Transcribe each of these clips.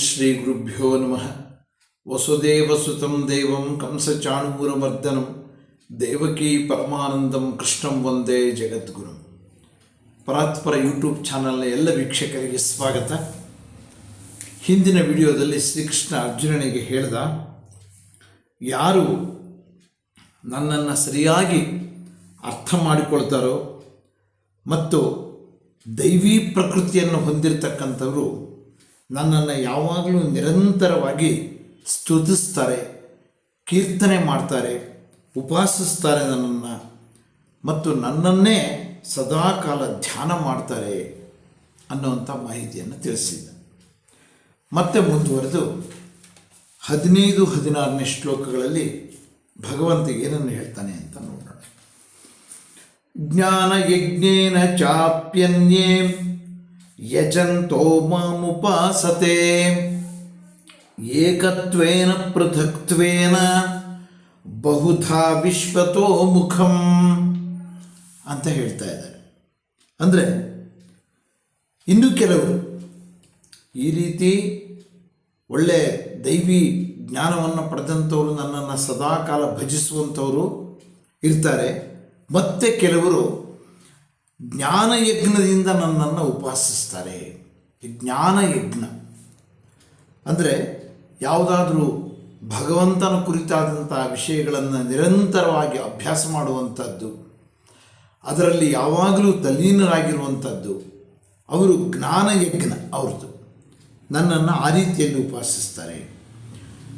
ಶ್ರೀ ಗುರುಭ್ಯೋ ನಮಃ. ವಸುದೇವಸುತಂ ದೇವಂ ಕಂಸಚಾಣೂರಮರ್ದನಂ ದೇವಕೀ ಪರಮಾನಂದಂ ಕೃಷ್ಣಂ ವಂದೇ ಜಗದ್ಗುರು. ಪರಾತ್ಪರ ಯೂಟ್ಯೂಬ್ ಚಾನಲ್ನ ಎಲ್ಲ ವೀಕ್ಷಕರಿಗೆ ಸ್ವಾಗತ. ಹಿಂದಿನ ವಿಡಿಯೋದಲ್ಲಿ ಶ್ರೀಕೃಷ್ಣ ಅರ್ಜುನನಿಗೆ ಹೇಳ್ದ, ಯಾರು ನನ್ನನ್ನು ಸರಿಯಾಗಿ ಅರ್ಥ ಮಾಡಿಕೊಳ್ತಾರೋ ಮತ್ತು ದೈವೀ ಪ್ರಕೃತಿಯನ್ನು ಹೊಂದಿರತಕ್ಕಂಥವರು ನನ್ನನ್ನು ಯಾವಾಗಲೂ ನಿರಂತರವಾಗಿ ಸ್ತುತಿಸ್ತಾರೆ, ಕೀರ್ತನೆ ಮಾಡ್ತಾರೆ, ಉಪಾಸಿಸ್ತಾರೆ ನನ್ನನ್ನು ಮತ್ತು ನನ್ನನ್ನೇ ಸದಾಕಾಲ ಧ್ಯಾನ ಮಾಡ್ತಾರೆ ಅನ್ನುವಂಥ ಮಾಹಿತಿಯನ್ನು ತಿಳಿಸಿದ್ದ. ಮತ್ತೆ ಮುಂದುವರೆದು 15-16ನೇ ಶ್ಲೋಕಗಳಲ್ಲಿ ಭಗವಂತ ಏನನ್ನು ಹೇಳ್ತಾನೆ ಅಂತ ನೋಡೋಣ. ಜ್ಞಾನಯಜ್ಞೇನ ಚಾಪ್ಯನ್ಯೇ ಯಜಂತೋ ಮಾಮುಪಾಸತೆ ಏಕತ್ವೇನ ಪೃಥಕ್ತ್ವೇನ ಬಹುಧಾ ವಿಶ್ವತೋ ಮುಖಂ ಅಂತ ಹೇಳ್ತಾ ಇದ್ದಾರೆ. ಅಂದರೆ ಇನ್ನು ಕೆಲವರು ಈ ರೀತಿ ಒಳ್ಳೆ ದೈವಿ ಜ್ಞಾನವನ್ನು ಪಡೆದಂಥವರು ನನ್ನನ್ನು ಸದಾಕಾಲ ಭಜಿಸುವಂಥವರು ಇರ್ತಾರೆ. ಮತ್ತು ಕೆಲವರು ಜ್ಞಾನಯಜ್ಞದಿಂದ ನನ್ನನ್ನು ಉಪಾಸಿಸ್ತಾರೆ. ಜ್ಞಾನಯಜ್ಞ ಅಂದರೆ ಯಾವುದಾದ್ರೂ ಭಗವಂತನ ಕುರಿತಾದಂಥ ವಿಷಯಗಳನ್ನು ನಿರಂತರವಾಗಿ ಅಭ್ಯಾಸ ಮಾಡುವಂಥದ್ದು, ಅದರಲ್ಲಿ ಯಾವಾಗಲೂ ತಲ್ಲೀನರಾಗಿರುವಂಥದ್ದು, ಅವರು ಜ್ಞಾನಯಜ್ಞ ಅವ್ರದ್ದು. ನನ್ನನ್ನು ಆ ರೀತಿಯಲ್ಲಿ ಉಪಾಸಿಸ್ತಾರೆ.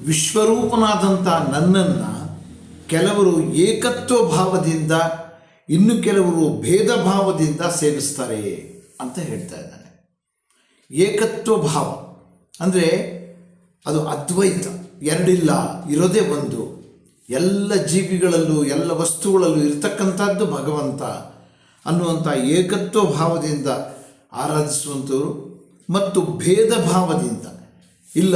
ವಿಶ್ವರೂಪನಾದಂಥ ನನ್ನನ್ನು ಕೆಲವರು ಏಕತ್ವ ಭಾವದಿಂದ, ಇನ್ನು ಕೆಲವರು ಭೇದ ಭಾವದಿಂದ ಸೇವಿಸ್ತಾರೆ ಅಂತ ಹೇಳ್ತಾ ಇದ್ದಾನೆ. ಏಕತ್ವ ಭಾವ ಅಂದರೆ ಅದು ಅದ್ವೈತ, ಎರಡಿಲ್ಲ, ಇರೋದೇ ಒಂದು. ಎಲ್ಲ ಜೀವಿಗಳಲ್ಲೂ ಎಲ್ಲ ವಸ್ತುಗಳಲ್ಲೂ ಇರತಕ್ಕಂಥದ್ದು ಭಗವಂತ ಅನ್ನುವಂಥ ಏಕತ್ವ ಭಾವದಿಂದ ಆರಾಧಿಸುವಂಥವರು ಮತ್ತು ಭೇದ ಭಾವದಿಂದ ಇಲ್ಲ,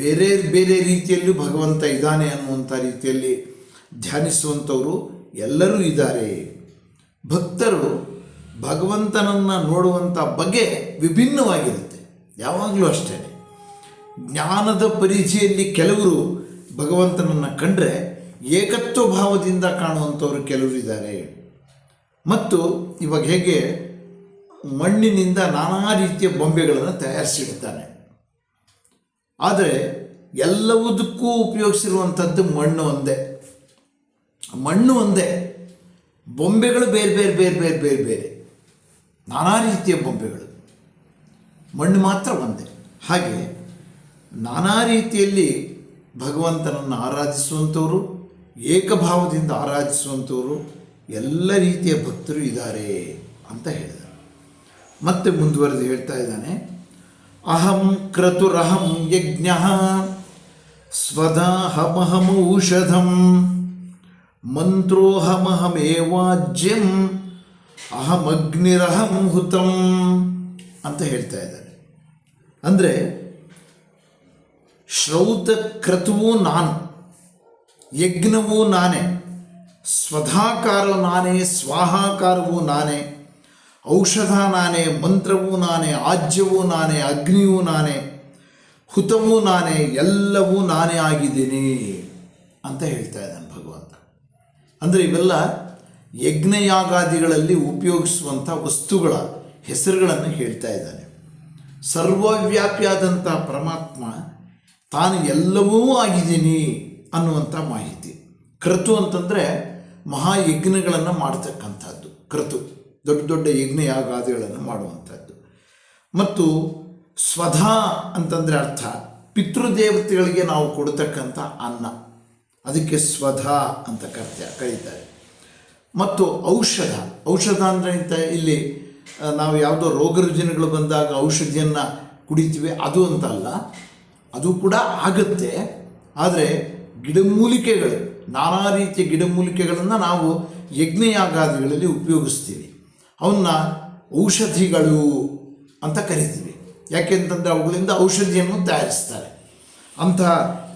ಬೇರೆ ಬೇರೆ ರೀತಿಯಲ್ಲೂ ಭಗವಂತ ಇದ್ದಾನೆ ಅನ್ನುವಂಥ ರೀತಿಯಲ್ಲಿ ಧ್ಯಾನಿಸುವಂಥವರು ಎಲ್ಲರೂ ಇದ್ದಾರೆ. ಭಕ್ತರು ಭಗವಂತನನ್ನು ನೋಡುವಂಥ ಬಗೆ ವಿಭಿನ್ನವಾಗಿರುತ್ತೆ, ಯಾವಾಗಲೂ ಅಷ್ಟೇ. ಜ್ಞಾನದ ಪರಿಧಿಯಲ್ಲಿ ಕೆಲವರು ಭಗವಂತನನ್ನು ಕಂಡರೆ ಏಕತ್ವ ಭಾವದಿಂದ ಕಾಣುವಂಥವರು ಕೆಲವರು ಇದ್ದಾರೆ. ಮತ್ತು ಇವಾಗ ಹೇಗೆ ಮಣ್ಣಿನಿಂದ ನಾನಾ ರೀತಿಯ ಬೊಂಬೆಗಳನ್ನು ತಯಾರಿಸಿಡ್ತಾನೆ, ಆದರೆ ಎಲ್ಲವುದಕ್ಕೂ ಉಪಯೋಗಿಸಿರುವಂಥದ್ದು ಮಣ್ಣು ಒಂದೇ. ಮಣ್ಣು ಒಂದೇ, ಬೊಂಬೆಗಳು ಬೇರೆ ಬೇರೆ ಬೇರೆ ಬೇರೆ ಬೇರೆ ಬೇರೆ ನಾನಾ ರೀತಿಯ ಬೊಂಬೆಗಳು, ಮಣ್ಣು ಮಾತ್ರ ಒಂದೇ. ಹಾಗೆ ನಾನಾ ರೀತಿಯಲ್ಲಿ ಭಗವಂತನನ್ನು ಆರಾಧಿಸುವಂಥವರು, ಏಕಭಾವದಿಂದ ಆರಾಧಿಸುವಂಥವರು ಎಲ್ಲ ರೀತಿಯ ಭಕ್ತರು ಇದ್ದಾರೆ ಅಂತ ಹೇಳಿದ. ಮತ್ತೆ ಮುಂದುವರೆದು ಹೇಳ್ತಾ ಇದ್ದಾನೆ, ಅಹಂ ಕ್ರತುರಹಂ ಯಜ್ಞ ಸ್ವದಾಹಮಹಮೌಷಧಂ ಮಂತ್ರೋಹಮಹಮೇವಾಜ್ಯಂ ಅಹಮಗ್ನಿರಹಂ ಹುತಂ ಅಂತ ಹೇಳ್ತಾ ಇದ್ದಾರೆ. ಅಂದರೆ ಶ್ರೌತ ಕ್ರತುವು ನಾನು, ಯಜ್ಞವೂ ನಾನೇ, ಸ್ವಧಾಕಾರವು ನಾನೇ, ಸ್ವಾಹಾಕಾರವೂ ನಾನೇ, ಔಷಧ ನಾನೇ, ಮಂತ್ರವೂ ನಾನೇ, ಆಜ್ಯವೂ ನಾನೇ, ಅಗ್ನಿಯೂ ನಾನೇ, ಹುತವೂ ನಾನೇ, ಎಲ್ಲವೂ ನಾನೇ ಆಗಿದ್ದೀನಿ ಅಂತ ಹೇಳ್ತಾ ಇದ್ದಾನೆ ಭಗವಂತ. ಅಂದರೆ ಇವೆಲ್ಲ ಯಜ್ಞಯಾಗಾದಿಗಳಲ್ಲಿ ಉಪಯೋಗಿಸುವಂಥ ವಸ್ತುಗಳ ಹೆಸರುಗಳನ್ನು ಹೇಳ್ತಾ ಇದ್ದಾನೆ. ಸರ್ವವ್ಯಾಪಿಯಾದಂಥ ಪರಮಾತ್ಮ ತಾನು ಎಲ್ಲವೂ ಆಗಿದ್ದೀನಿ ಅನ್ನುವಂಥ ಮಾಹಿತಿ. ಕ್ರತು ಅಂತಂದರೆ ಮಹಾಯಜ್ಞಗಳನ್ನು ಮಾಡ್ತಕ್ಕಂಥದ್ದು ಕ್ರತು, ದೊಡ್ಡ ದೊಡ್ಡ ಯಜ್ಞಯಾಗಾದಿಗಳನ್ನು ಮಾಡುವಂಥದ್ದು. ಮತ್ತು ಸ್ವಧಾ ಅಂತಂದರೆ ಅರ್ಥ ಪಿತೃದೇವತೆಗಳಿಗೆ ನಾವು ಕೊಡ್ತಕ್ಕಂಥ ಅನ್ನ, ಅದಕ್ಕೆ ಸ್ವಧಾ ಅಂತ ಕರೀತಾರೆ. ಮತ್ತು ಔಷಧ, ಔಷಧ ಅಂದರೆ ಇಲ್ಲಿ ನಾವು ಯಾವುದೋ ರೋಗ ರುಜಿನಗಳು ಬಂದಾಗ ಔಷಧಿಯನ್ನು ಕುಡಿತೀವಿ ಅದು ಅಂತ ಅಲ್ಲ, ಅದು ಕೂಡ ಆಗುತ್ತೆ. ಆದರೆ ಗಿಡಮೂಲಿಕೆಗಳು, ನಾನಾ ರೀತಿಯ ಗಿಡಮೂಲಿಕೆಗಳನ್ನು ನಾವು ಯಜ್ಞಯಾಗಾದಿಗಳಲ್ಲಿ ಉಪಯೋಗಿಸ್ತೀವಿ. ಅವನ್ನ ಔಷಧಿಗಳು ಅಂತ ಕರಿತೀವಿ. ಯಾಕೆಂತಂದರೆ ಅವುಗಳಿಂದ ಔಷಧಿಯನ್ನು ತಯಾರಿಸ್ತಾರೆ. ಅಂಥ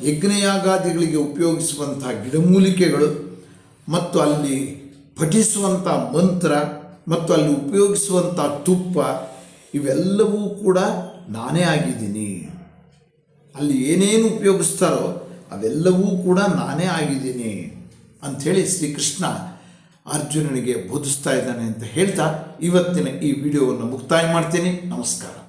ಯಜ್ಞಯಾಗಾದಿಗಳಿಗೆ ಉಪಯೋಗಿಸುವಂಥ ಗಿಡಮೂಲಿಕೆಗಳು ಮತ್ತು ಅಲ್ಲಿ ಪಠಿಸುವಂಥ ಮಂತ್ರ ಮತ್ತು ಅಲ್ಲಿ ಉಪಯೋಗಿಸುವಂಥ ತುಪ್ಪ ಇವೆಲ್ಲವೂ ಕೂಡ ನಾನೇ ಆಗಿದ್ದೀನಿ ಅಲ್ಲಿ ಏನೇನು ಉಪಯೋಗಿಸ್ತಾರೋ ಅವೆಲ್ಲವೂ ಕೂಡ ನಾನೇ ಆಗಿದ್ದೀನಿ ಅಂಥೇಳಿ ಶ್ರೀಕೃಷ್ಣ ಅರ್ಜುನನಿಗೆ ಬೋಧಿಸ್ತಾ ಇದ್ದಾನೆ ಅಂತ ಹೇಳ್ತಾ ಇವತ್ತಿನ ಈ ವಿಡಿಯೋವನ್ನು ಮುಕ್ತಾಯ ಮಾಡ್ತೀನಿ. ನಮಸ್ಕಾರ.